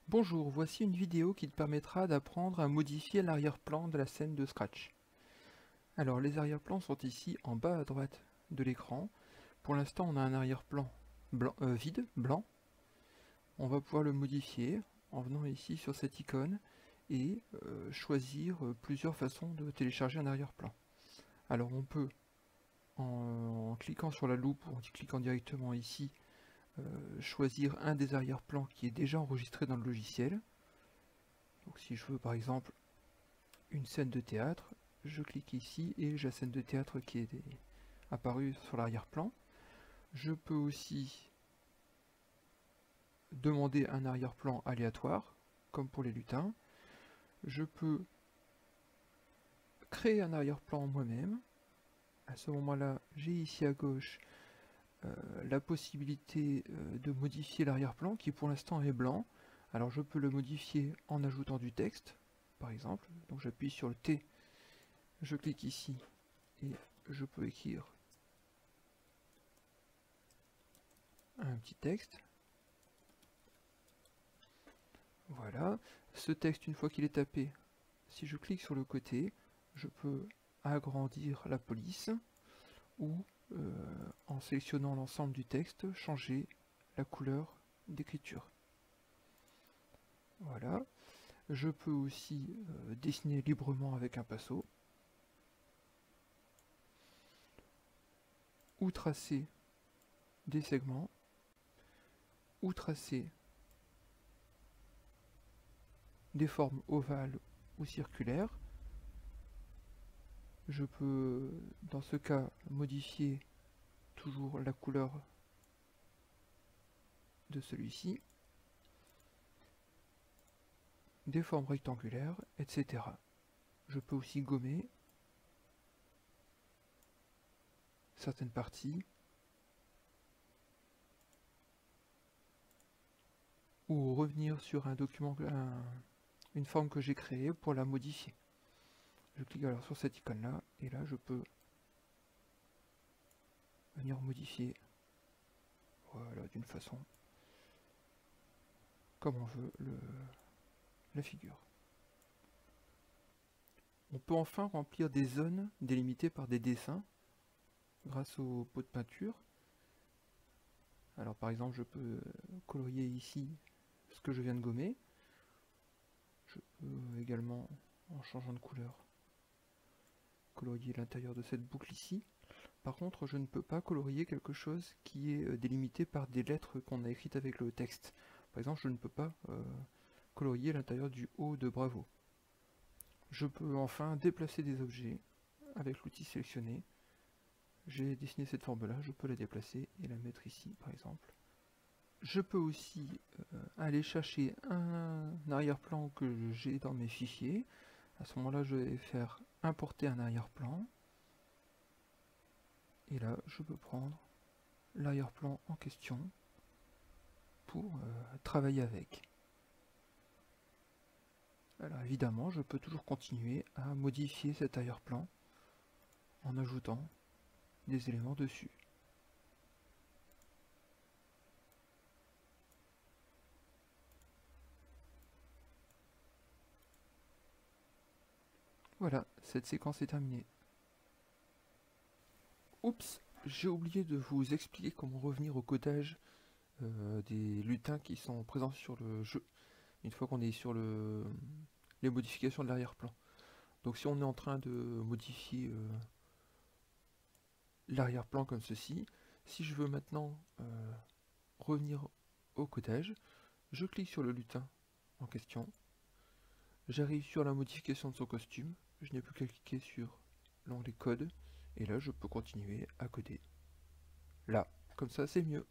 Bonjour, voici une vidéo qui te permettra d'apprendre à modifier l'arrière-plan de la scène de Scratch. Alors les arrière-plans sont ici en bas à droite de l'écran. Pour l'instant on a un arrière-plan vide, blanc. On va pouvoir le modifier en venant ici sur cette icône et choisir plusieurs façons de télécharger un arrière-plan. Alors on peut, en cliquant sur la loupe ou en cliquant directement ici, choisir un des arrière-plans qui est déjà enregistré dans le logiciel. Donc si je veux par exemple une scène de théâtre, je clique ici et j'ai la scène de théâtre qui est apparue sur l'arrière-plan. Je peux aussi demander un arrière-plan aléatoire, comme pour les lutins. Je peux créer un arrière-plan moi-même. À ce moment-là, j'ai ici à gauche la possibilité de modifier l'arrière-plan qui pour l'instant est blanc. Alors je peux le modifier en ajoutant du texte, par exemple. Donc j'appuie sur le T, je clique ici et je peux écrire un petit texte. Voilà, ce texte, une fois qu'il est tapé, si je clique sur le côté, je peux agrandir la police ou, en sélectionnant l'ensemble du texte, changer la couleur d'écriture. Voilà, je peux aussi dessiner librement avec un pinceau ou tracer des segments ou tracer des formes ovales ou circulaires. Je peux, dans ce cas, modifier toujours la couleur de celui-ci, des formes rectangulaires, etc. Je peux aussi gommer certaines parties ou revenir sur un document, une forme que j'ai créée pour la modifier. Je clique alors sur cette icône là et là je peux venir modifier, voilà, d'une façon comme on veut la figure. On peut enfin remplir des zones délimitées par des dessins grâce au pot de peinture. Alors par exemple je peux colorier ici ce que je viens de gommer. Je peux également, en changeant de couleur, colorier l'intérieur de cette boucle ici. Par contre, je ne peux pas colorier quelque chose qui est délimité par des lettres qu'on a écrites avec le texte. Par exemple, je ne peux pas colorier l'intérieur du haut de Bravo. Je peux enfin déplacer des objets avec l'outil sélectionné. J'ai dessiné cette forme-là, je peux la déplacer et la mettre ici, par exemple. Je peux aussi aller chercher un arrière-plan que j'ai dans mes fichiers. À ce moment-là, je vais faire importer un arrière-plan. Et là, je peux prendre l'arrière-plan en question pour travailler avec. Alors évidemment, je peux toujours continuer à modifier cet arrière-plan en ajoutant des éléments dessus. Voilà, cette séquence est terminée. Oups, j'ai oublié de vous expliquer comment revenir au codage des lutins qui sont présents sur le jeu, une fois qu'on est sur les modifications de l'arrière-plan. Donc si on est en train de modifier l'arrière-plan comme ceci, si je veux maintenant revenir au codage, je clique sur le lutin en question, j'arrive sur la modification de son costume, je n'ai plus qu'à cliquer sur l'onglet code, et là je peux continuer à coder. Là, comme ça c'est mieux.